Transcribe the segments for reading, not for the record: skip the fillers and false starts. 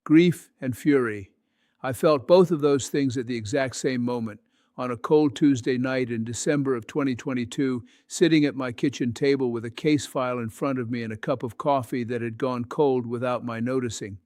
Grief and fury. I felt both of those things at the exact same moment, on a cold Tuesday night in December of 2022, sitting at my kitchen table with a case file in front of me and a cup of coffee that had gone cold without my noticing.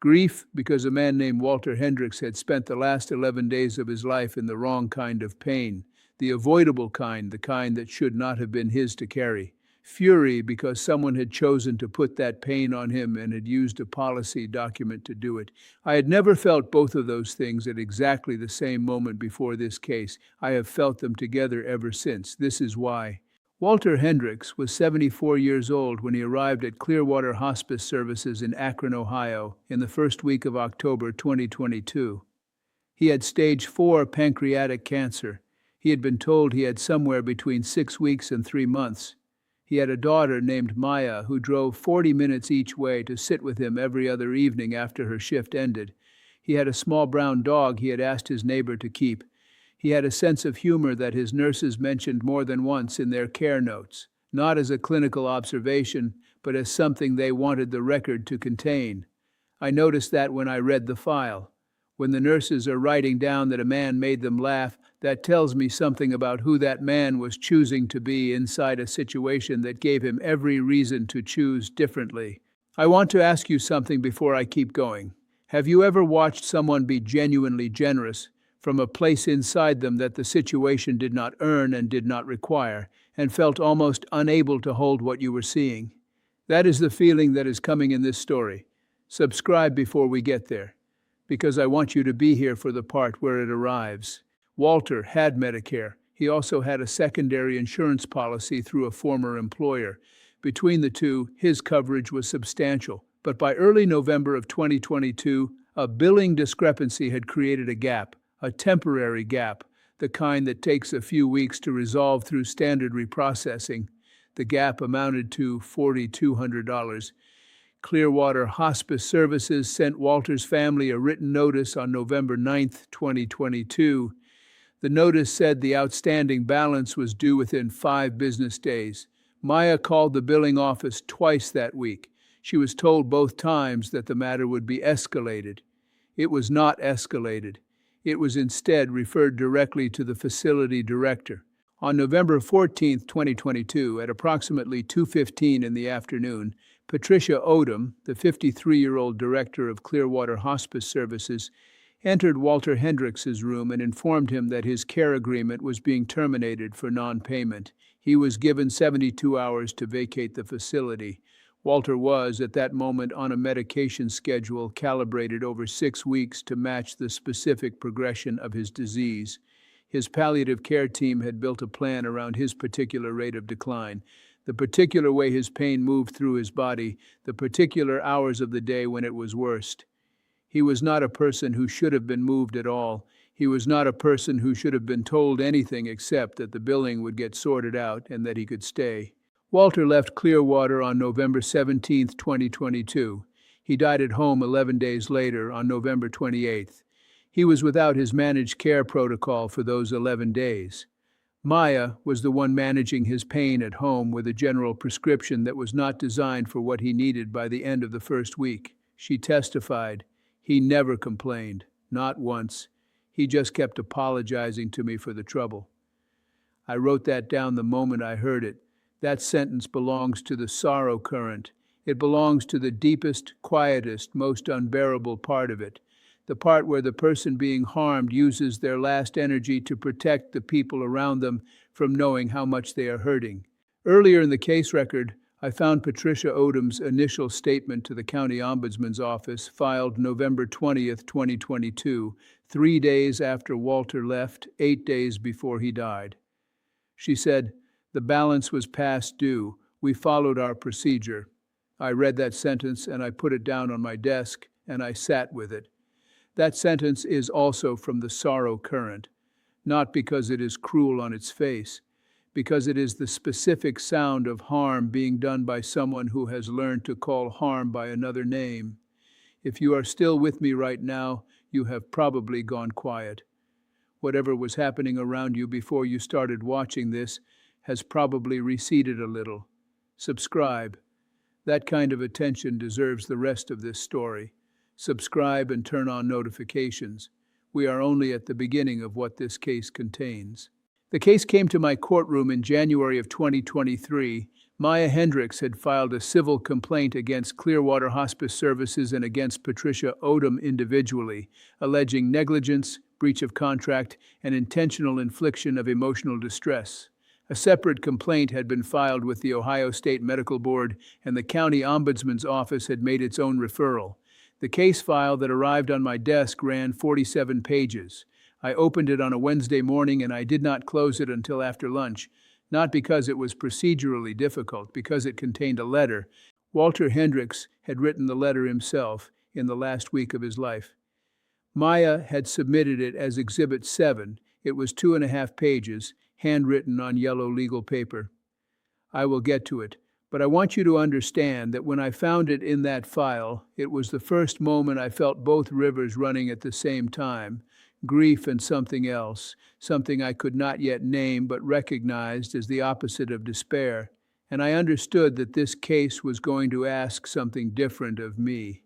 Grief because a man named Walter Hendricks had spent the last 11 days of his life in the wrong kind of pain, the avoidable kind, the kind that should not have been his to carry. Fury because someone had chosen to put that pain on him and had used a policy document to do it. I had never felt both of those things at exactly the same moment before this case. I have felt them together ever since. This is why. Walter Hendricks was 74 years old when he arrived at Clearwater Hospice Services in Akron, Ohio, in the first week of October 2022. He had stage 4 pancreatic cancer. He had been told he had somewhere between 6 weeks and 3 months. He had a daughter named Maya who drove 40 minutes each way to sit with him every other evening after her shift ended. He had a small brown dog he had asked his neighbor to keep. He had a sense of humor that his nurses mentioned more than once in their care notes, not as a clinical observation, but as something they wanted the record to contain. I noticed that when I read the file. When the nurses are writing down that a man made them laugh, that tells me something about who that man was choosing to be inside a situation that gave him every reason to choose differently. I want to ask you something before I keep going. Have you ever watched someone be genuinely generous from a place inside them that the situation did not earn and did not require, and felt almost unable to hold what you were seeing? That is the feeling that is coming in this story. Subscribe before we get there, because I want you to be here for the part where it arrives. Walter had Medicare. He also had a secondary insurance policy through a former employer. Between the two, his coverage was substantial. But by early November of 2022, a billing discrepancy had created a gap, a temporary gap, the kind that takes a few weeks to resolve through standard reprocessing. The gap amounted to $4,200. Clearwater Hospice Services sent Walter's family a written notice on November 9, 2022. The notice said the outstanding balance was due within 5 business days. Maya called the billing office twice that week. She was told both times that the matter would be escalated. It was not escalated. It was instead referred directly to the facility director. On November 14, 2022, at approximately 2:15 in the afternoon, Patricia Odom, the 53-year-old director of Clearwater Hospice Services, entered Walter Hendricks's room and informed him that his care agreement was being terminated for non-payment. He was given 72 hours to vacate the facility. Walter was, at that moment, on a medication schedule calibrated over 6 weeks to match the specific progression of his disease. His palliative care team had built a plan around his particular rate of decline, the particular way his pain moved through his body, the particular hours of the day when it was worst. He was not a person who should have been moved at all. He was not a person who should have been told anything except that the billing would get sorted out and that he could stay. Walter left Clearwater on November 17, 2022. He died at home 11 days later, on November 28th. He was without his managed care protocol for those 11 days. Maya was the one managing his pain at home with a general prescription that was not designed for what he needed by the end of the first week. She testified, "He never complained, not once. He just kept apologizing to me for the trouble." I wrote that down the moment I heard it. That sentence belongs to the sorrow current. It belongs to the deepest, quietest, most unbearable part of it. The part where the person being harmed uses their last energy to protect the people around them from knowing how much they are hurting. Earlier in the case record, I found Patricia Odom's initial statement to the County Ombudsman's Office, filed November 20th, 2022, 3 days after Walter left, 8 days before he died. She said, "The balance was past due. We followed our procedure." I read that sentence and I put it down on my desk and I sat with it. That sentence is also from the sorrow current, not because it is cruel on its face, because it is the specific sound of harm being done by someone who has learned to call harm by another name. If you are still with me right now, you have probably gone quiet. Whatever was happening around you before you started watching this has probably receded a little. Subscribe. That kind of attention deserves the rest of this story. subscribe, and turn on notifications. We are only at the beginning of what this case contains. The case came to my courtroom in January of 2023. Maya Hendricks had filed a civil complaint against Clearwater Hospice Services and against Patricia Odom individually, alleging negligence, breach of contract, and intentional infliction of emotional distress. A separate complaint had been filed with the Ohio State Medical Board, and the County Ombudsman's Office had made its own referral. The case file that arrived on my desk ran 47 pages. I opened it on a Wednesday morning and I did not close it until after lunch, not because it was procedurally difficult, because it contained a letter. Walter Hendricks had written the letter himself in the last week of his life. Maya had submitted it as Exhibit 7. It was 2.5 pages, handwritten on yellow legal paper. I will get to it, but I want you to understand that when I found it in that file, it was the first moment I felt both rivers running at the same time. Grief and something else, something I could not yet name but recognized as the opposite of despair, and I understood that this case was going to ask something different of me.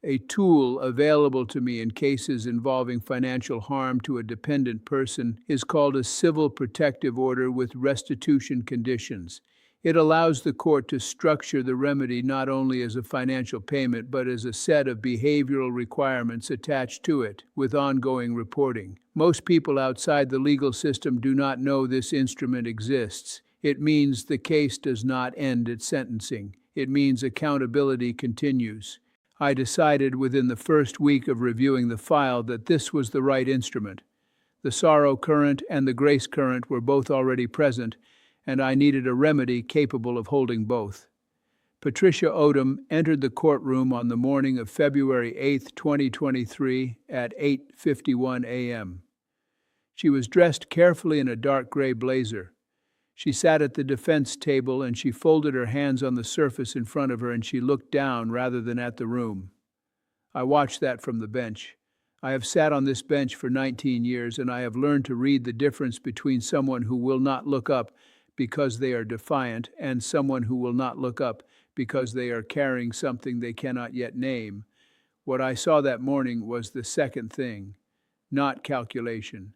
A tool available to me in cases involving financial harm to a dependent person is called a civil protective order with restitution conditions. It allows the court to structure the remedy not only as a financial payment but as a set of behavioral requirements attached to it, with ongoing reporting. Most people outside the legal system do not know this instrument exists. It means the case does not end at sentencing. It means accountability continues. I decided within the first week of reviewing the file that this was the right instrument. The sorrow current and the grace current were both already present, and I needed a remedy capable of holding both. Patricia Odom entered the courtroom on the morning of February 8, 2023 at 8:51 a.m. She was dressed carefully in a dark gray blazer. She sat at the defense table and she folded her hands on the surface in front of her and she looked down rather than at the room. I watched that from the bench. I have sat on this bench for 19 years and I have learned to read the difference between someone who will not look up because they are defiant and someone who will not look up because they are carrying something they cannot yet name. What I saw that morning was the second thing, not calculation.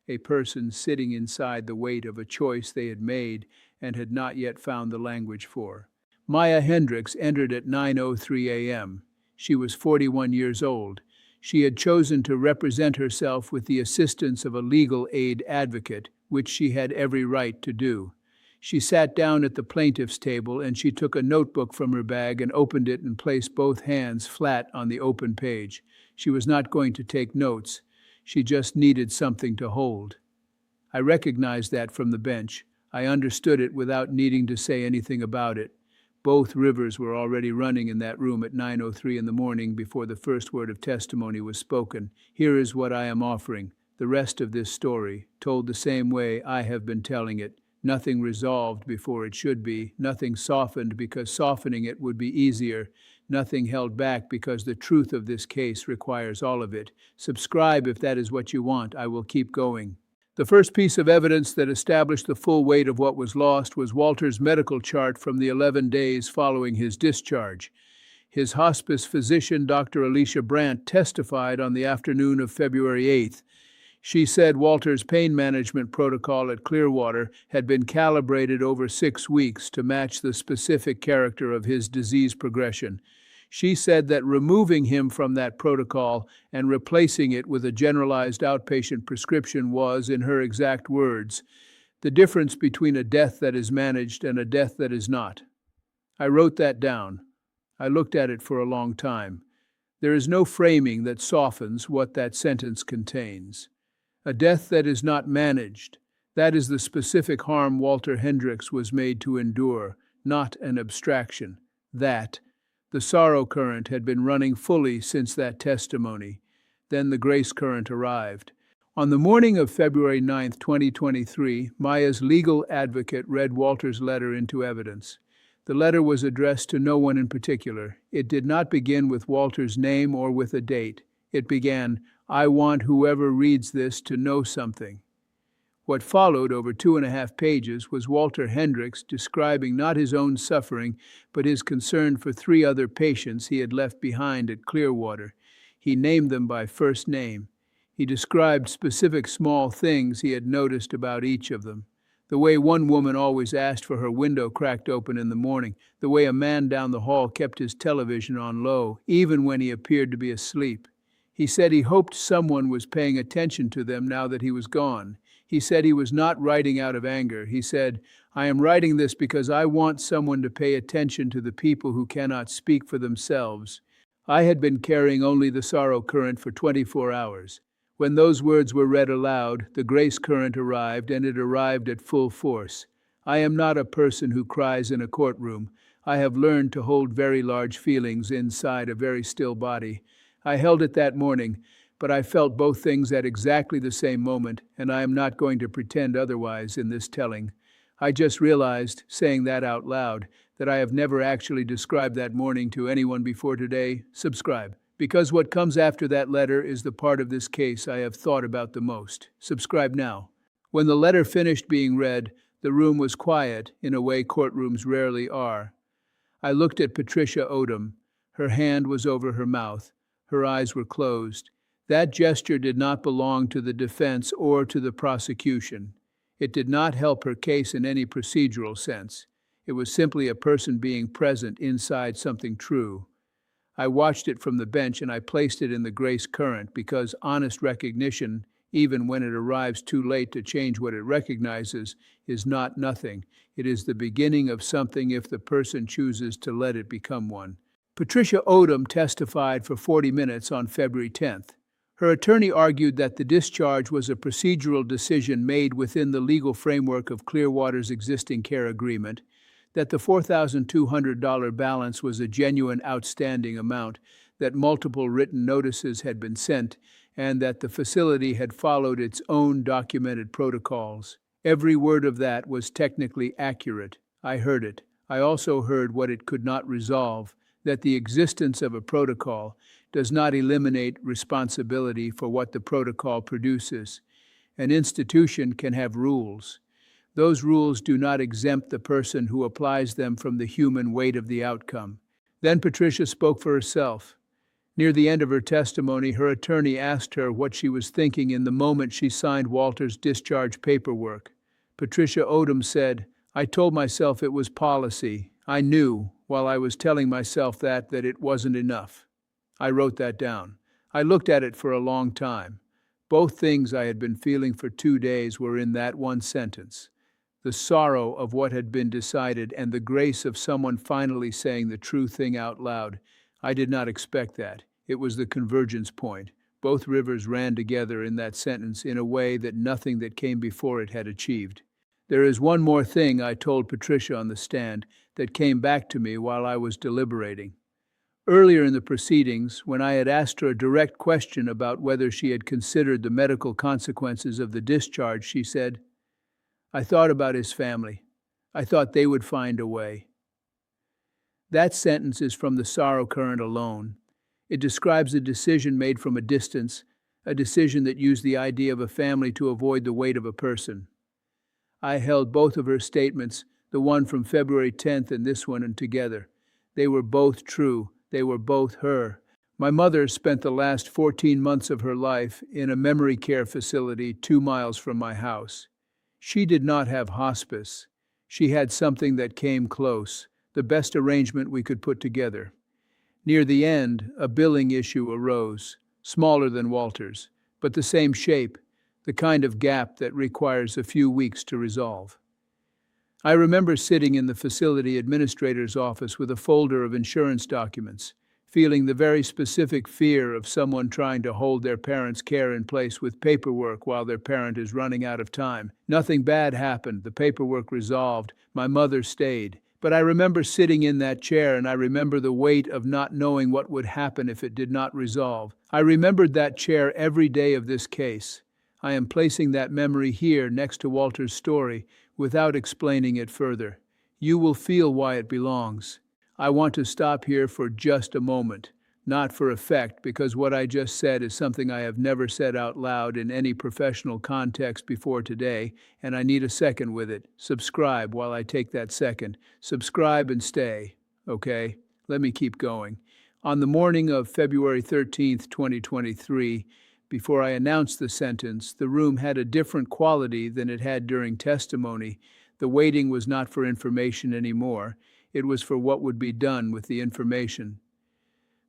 A person sitting inside the weight of a choice they had made and had not yet found the language for. Maya Hendricks entered at 9:03 a.m. She was 41 years old. She had chosen to represent herself with the assistance of a legal aid advocate, which she had every right to do. She sat down at the plaintiff's table and she took a notebook from her bag and opened it and placed both hands flat on the open page. She was not going to take notes. She just needed something to hold. I recognized that from the bench. I understood it without needing to say anything about it. Both rivers were already running in that room at 9:03 in the morning before the first word of testimony was spoken. Here is what I am offering. The rest of this story, told the same way I have been telling it. Nothing resolved before it should be, nothing softened because softening it would be easier, nothing held back because the truth of this case requires all of it. Subscribe if that is what you want. I will keep going. The first piece of evidence that established the full weight of what was lost was Walter's medical chart from the 11 days following his discharge. His hospice physician, Dr. Alicia Brandt, testified on the afternoon of February 8th. She said Walter's pain management protocol at Clearwater had been calibrated over 6 weeks to match the specific character of his disease progression. She said that removing him from that protocol and replacing it with a generalized outpatient prescription was, in her exact words, the difference between a death that is managed and a death that is not. I wrote that down. I looked at it for a long time. There is no framing that softens what that sentence contains. A death that is not managed, that is the specific harm Walter Hendricks was made to endure, not an abstraction. The sorrow current had been running fully since that testimony. Then the grace current arrived. On the morning of February 9, 2023, Maya's legal advocate read Walter's letter into evidence. The letter was addressed to no one in particular. It did not begin with Walter's name or with a date. It began, "I want whoever reads this to know something." What followed over 2.5 pages was Walter Hendricks describing not his own suffering, but his concern for 3 other patients he had left behind at Clearwater. He named them by first name. He described specific small things he had noticed about each of them. The way one woman always asked for her window cracked open in the morning, the way a man down the hall kept his television on low, even when he appeared to be asleep. He said he hoped someone was paying attention to them now that he was gone. He said he was not writing out of anger. He said, "I am writing this because I want someone to pay attention to the people who cannot speak for themselves." I had been carrying only the sorrow current for 24 hours. When those words were read aloud, the grace current arrived, and it arrived at full force. I am not a person who cries in a courtroom. I have learned to hold very large feelings inside a very still body. I held it that morning, but I felt both things at exactly the same moment, and I am not going to pretend otherwise in this telling. I just realized, saying that out loud, that I have never actually described that morning to anyone before today. Subscribe. Because what comes after that letter is the part of this case I have thought about the most. Subscribe now. When the letter finished being read, the room was quiet in a way courtrooms rarely are. I looked at Patricia Odom. Her hand was over her mouth. Her eyes were closed. That gesture did not belong to the defense or to the prosecution. It did not help her case in any procedural sense. It was simply a person being present inside something true. I watched it from the bench and I placed it in the grace current because honest recognition, even when it arrives too late to change what it recognizes, is not nothing. It is the beginning of something if the person chooses to let it become one. Patricia Odom testified for 40 minutes on February 10th. Her attorney argued that the discharge was a procedural decision made within the legal framework of Clearwater's existing care agreement, that the $4,200 balance was a genuine outstanding amount, that multiple written notices had been sent, and that the facility had followed its own documented protocols. Every word of that was technically accurate. I heard it. I also heard what it could not resolve, that the existence of a protocol does not eliminate responsibility for what the protocol produces. An institution can have rules. Those rules do not exempt the person who applies them from the human weight of the outcome. Then Patricia spoke for herself. Near the end of her testimony, her attorney asked her what she was thinking in the moment she signed Walter's discharge paperwork. Patricia Odom said, "I told myself it was policy. I knew, while I was telling myself that it wasn't enough." I wrote that down. I looked at it for a long time. Both things I had been feeling for 2 days were in that one sentence. The sorrow of what had been decided and the grace of someone finally saying the true thing out loud. I did not expect that. It was the convergence point. Both rivers ran together in that sentence in a way that nothing that came before it had achieved. There is one more thing I told Patricia on the stand that came back to me while I was deliberating. Earlier in the proceedings, when I had asked her a direct question about whether she had considered the medical consequences of the discharge, she said, "I thought about his family. I thought they would find a way." That sentence is from the sorrow current alone. It describes a decision made from a distance, a decision that used the idea of a family to avoid the weight of a person. I held both of her statements, the one from February 10th and this one, together. They were both true. They were both her. My mother spent the last 14 months of her life in a memory care facility 2 miles from my house. She did not have hospice. She had something that came close, the best arrangement we could put together. Near the end, a billing issue arose, smaller than Walter's, but the same shape, the kind of gap that requires a few weeks to resolve. I remember sitting in the facility administrator's office with a folder of insurance documents, feeling the very specific fear of someone trying to hold their parent's care in place with paperwork while their parent is running out of time. Nothing bad happened. The paperwork resolved. My mother stayed. But I remember sitting in that chair, and I remember the weight of not knowing what would happen if it did not resolve. I remembered that chair every day of this case. I am placing that memory here next to Walter's story without explaining it further. You will feel why it belongs. I want to stop here for just a moment, not for effect, because what I just said is something I have never said out loud in any professional context before today, and I need a second with it. Subscribe while I take that second. Subscribe and stay, okay? Let me keep going. On the morning of February 13th, 2023, before I announced the sentence, the room had a different quality than it had during testimony. The waiting was not for information anymore. It was for what would be done with the information.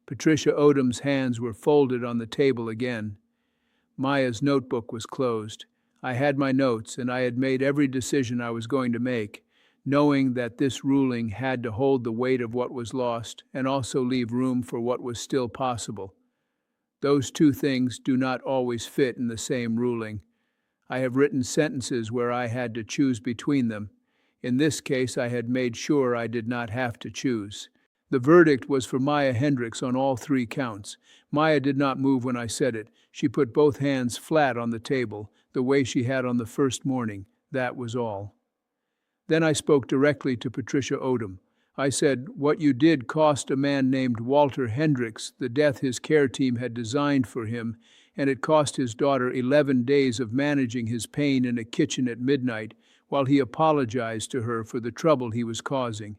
Patricia Odom's hands were folded on the table again. Maya's notebook was closed. I had my notes, and I had made every decision I was going to make, knowing that this ruling had to hold the weight of what was lost and also leave room for what was still possible. Those two things do not always fit in the same ruling. I have written sentences where I had to choose between them. In this case, I had made sure I did not have to choose. The verdict was for Maya Hendricks on all three counts. Maya did not move when I said it. She put both hands flat on the table, the way she had on the first morning. That was all. Then I spoke directly to Patricia Odom. I said, "What you did cost a man named Walter Hendricks the death his care team had designed for him, and it cost his daughter 11 days of managing his pain in a kitchen at midnight, while he apologized to her for the trouble he was causing.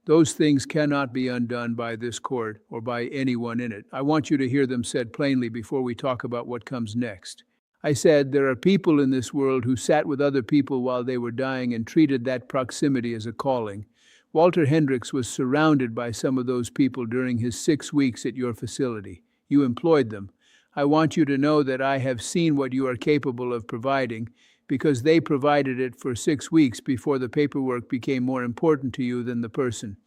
Those things cannot be undone by this court or by anyone in it. I want you to hear them said plainly before we talk about what comes next." I said, "There are people in this world who sat with other people while they were dying and treated that proximity as a calling. Walter Hendricks was surrounded by some of those people during his 6 weeks at your facility. You employed them. I want you to know that I have seen what you are capable of providing, because they provided it for 6 weeks before the paperwork became more important to you than the person."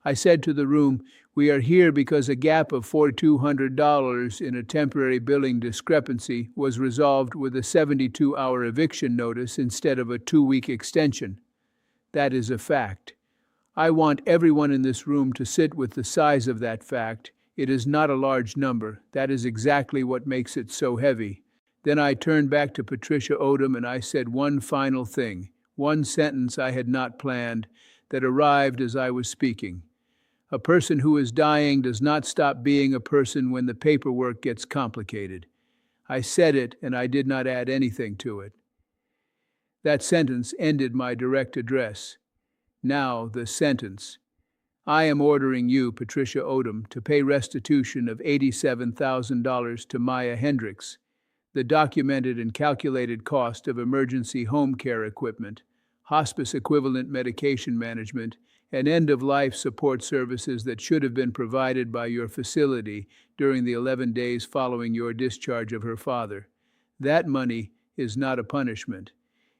I said to the room, "We are here because a gap of $4,200 in a temporary billing discrepancy was resolved with a 72-hour eviction notice instead of a 2-week extension. That is a fact. I want everyone in this room to sit with the size of that fact. It is not a large number. That is exactly what makes it so heavy." Then I turned back to Patricia Odom and I said one final thing, one sentence I had not planned, that arrived as I was speaking. "A person who is dying does not stop being a person when the paperwork gets complicated." I said it and I did not add anything to it. That sentence ended my direct address. Now the sentence. I am ordering you, Patricia Odom, to pay restitution of $87,000 to Maya Hendricks, the documented and calculated cost of emergency home care equipment, hospice equivalent medication management, and end-of-life support services that should have been provided by your facility during the 11 days following your discharge of her father. That money is not a punishment.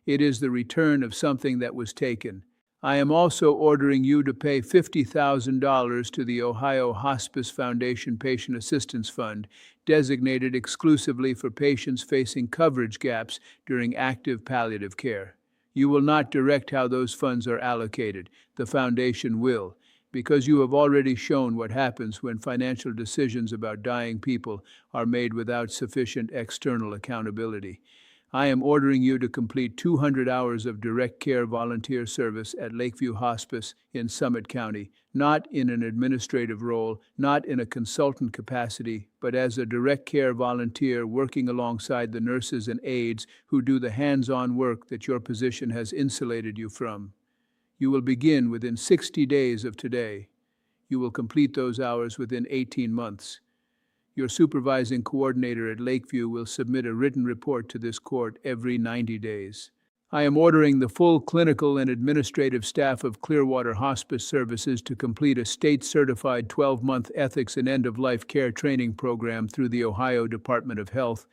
It is the return of something that was taken. I am also ordering you to pay $50,000 to the Ohio Hospice Foundation Patient Assistance Fund, designated exclusively for patients facing coverage gaps during active palliative care. You will not direct how those funds are allocated. The foundation will, because you have already shown what happens when financial decisions about dying people are made without sufficient external accountability. I am ordering you to complete 200 hours of direct care volunteer service at Lakeview Hospice in Summit County, not in an administrative role, not in a consultant capacity, but as a direct care volunteer working alongside the nurses and aides who do the hands-on work that your position has insulated you from. You will begin within 60 days of today. You will complete those hours within 18 months. Your supervising coordinator at Lakeview will submit a written report to this court every 90 days. I am ordering the full clinical and administrative staff of Clearwater Hospice Services to complete a state-certified 12-month ethics and end-of-life care training program through the Ohio Department of Health,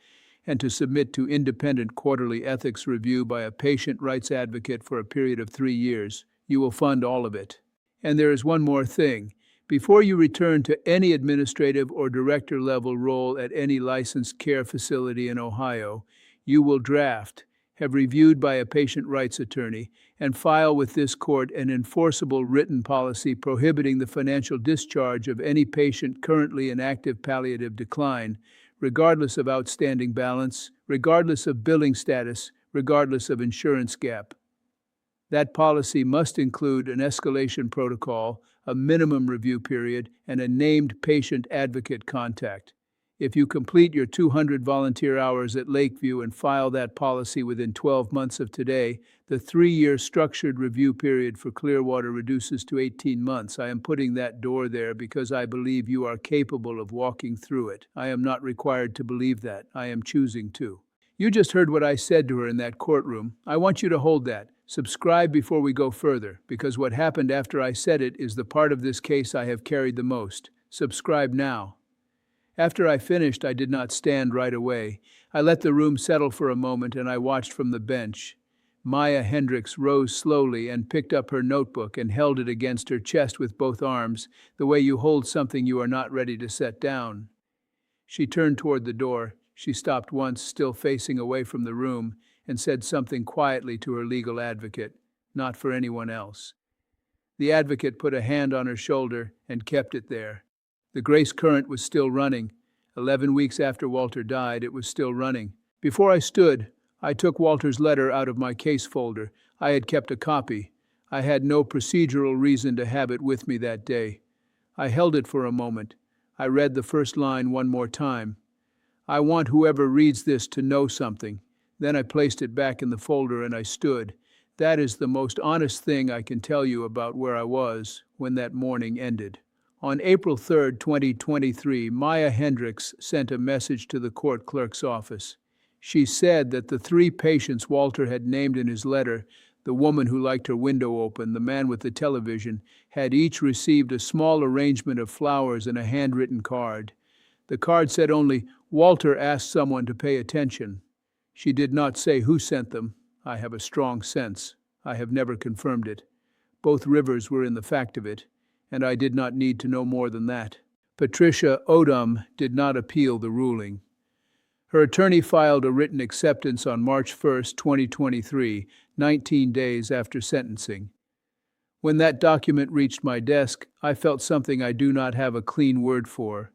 and to submit to independent quarterly ethics review by a patient rights advocate for a period of 3 years. You will fund all of it. And there is one more thing. Before you return to any administrative or director-level role at any licensed care facility in Ohio, you will draft, have reviewed by a patient rights attorney, and file with this court an enforceable written policy prohibiting the financial discharge of any patient currently in active palliative decline, regardless of outstanding balance, regardless of billing status, regardless of insurance gap. That policy must include an escalation protocol, a minimum review period, and a named patient advocate contact. If you complete your 200 volunteer hours at Lakeview and file that policy within 12 months of today, the 3-year structured review period for Clearwater reduces to 18 months. I am putting that door there because I believe you are capable of walking through it. I am not required to believe that. I am choosing to. You just heard what I said to her in that courtroom. I want you to hold that. Subscribe before we go further, because what happened after I said it is the part of this case I have carried the most. Subscribe now. After I finished, I did not stand right away. I let the room settle for a moment and I watched from the bench. Maya Hendricks rose slowly and picked up her notebook and held it against her chest with both arms, the way you hold something you are not ready to set down. She turned toward the door. She stopped once, still facing away from the room, and said something quietly to her legal advocate, not for anyone else. The advocate put a hand on her shoulder and kept it there. The Grace Current was still running. 11 weeks after Walter died, it was still running. Before I stood, I took Walter's letter out of my case folder. I had kept a copy. I had no procedural reason to have it with me that day. I held it for a moment. I read the first line one more time. I want whoever reads this to know something. Then I placed it back in the folder and I stood. That is the most honest thing I can tell you about where I was when that morning ended. On April 3, 2023, Maya Hendricks sent a message to the court clerk's office. She said that the 3 patients Walter had named in his letter, the woman who liked her window open, the man with the television, had each received a small arrangement of flowers and a handwritten card. The card said only, "Walter asked someone to pay attention." She did not say who sent them. I have a strong sense. I have never confirmed it. Both Rivers were in the fact of it, and I did not need to know more than that. Patricia Odom did not appeal the ruling. Her attorney filed a written acceptance on March 1, 2023, 19 days after sentencing. When that document reached my desk, I felt something I do not have a clean word for.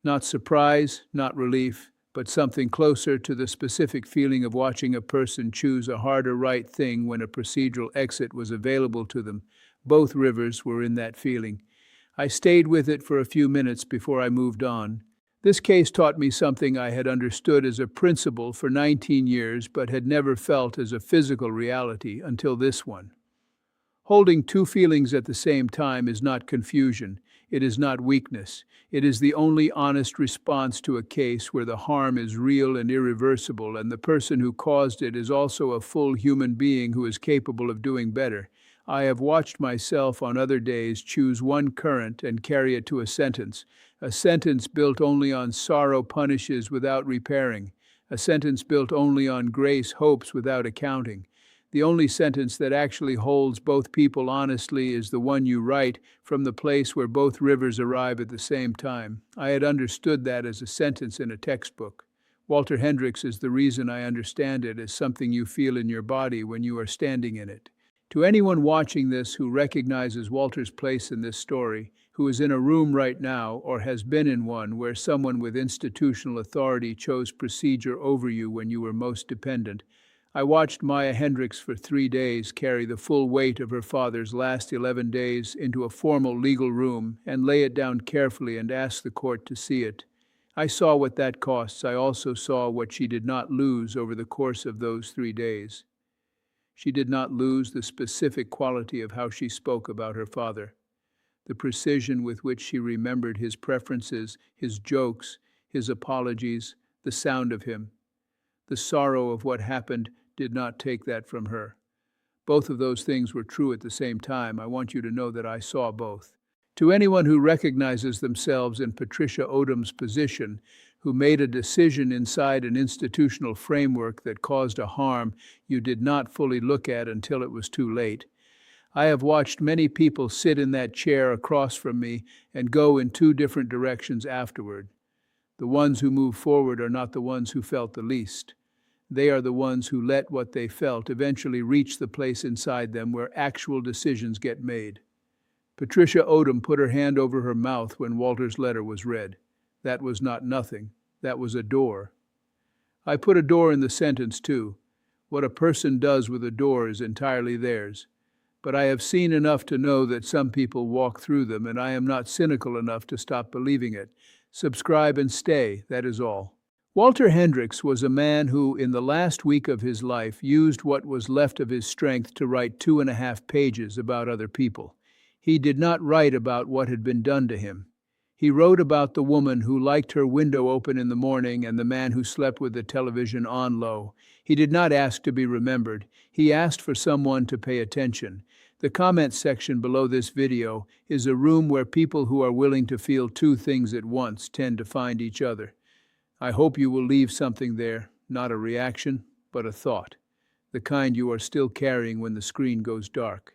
Not surprise, not relief, but something closer to the specific feeling of watching a person choose a harder right thing when a procedural exit was available to them. Both Rivers were in that feeling. I stayed with it for a few minutes before I moved on. This case taught me something I had understood as a principle for 19 years but had never felt as a physical reality until this one. Holding 2 feelings at the same time is not confusion. It is not weakness. It is the only honest response to a case where the harm is real and irreversible and the person who caused it is also a full human being who is capable of doing better. I have watched myself on other days choose one current and carry it to a sentence built only on sorrow punishes without repairing, a sentence built only on grace hopes without accounting. The only sentence that actually holds both people honestly is the one you write from the place where both Rivers arrive at the same time. I had understood that as a sentence in a textbook. Walter Hendricks is the reason I understand it as something you feel in your body when you are standing in it. To anyone watching this who recognizes Walter's place in this story, who is in a room right now or has been in one where someone with institutional authority chose procedure over you when you were most dependent, I watched Maya Hendricks for 3 days carry the full weight of her father's last 11 days into a formal legal room and lay it down carefully and ask the court to see it. I saw what that costs. I also saw what she did not lose over the course of those 3 days. She did not lose the specific quality of how she spoke about her father, the precision with which she remembered his preferences, his jokes, his apologies, the sound of him. The sorrow of what happened did not take that from her. Both of those things were true at the same time. I want you to know that I saw both. To anyone who recognizes themselves in Patricia Odom's position, who made a decision inside an institutional framework that caused a harm you did not fully look at until it was too late. I have watched many people sit in that chair across from me and go in 2 different directions afterward. The ones who move forward are not the ones who felt the least. They are the ones who let what they felt eventually reach the place inside them where actual decisions get made. Patricia Odom put her hand over her mouth when Walter's letter was read. That was not nothing. That was a door. I put a door in the sentence, too. What a person does with a door is entirely theirs. But I have seen enough to know that some people walk through them, and I am not cynical enough to stop believing it. Subscribe and stay, that is all. Walter Hendricks was a man who, in the last week of his life, used what was left of his strength to write 2.5 pages about other people. He did not write about what had been done to him. He wrote about the woman who liked her window open in the morning and the man who slept with the television on low. He did not ask to be remembered. He asked for someone to pay attention. The comment section below this video is a room where people who are willing to feel two things at once tend to find each other. I hope you will leave something there, not a reaction, but a thought, the kind you are still carrying when the screen goes dark.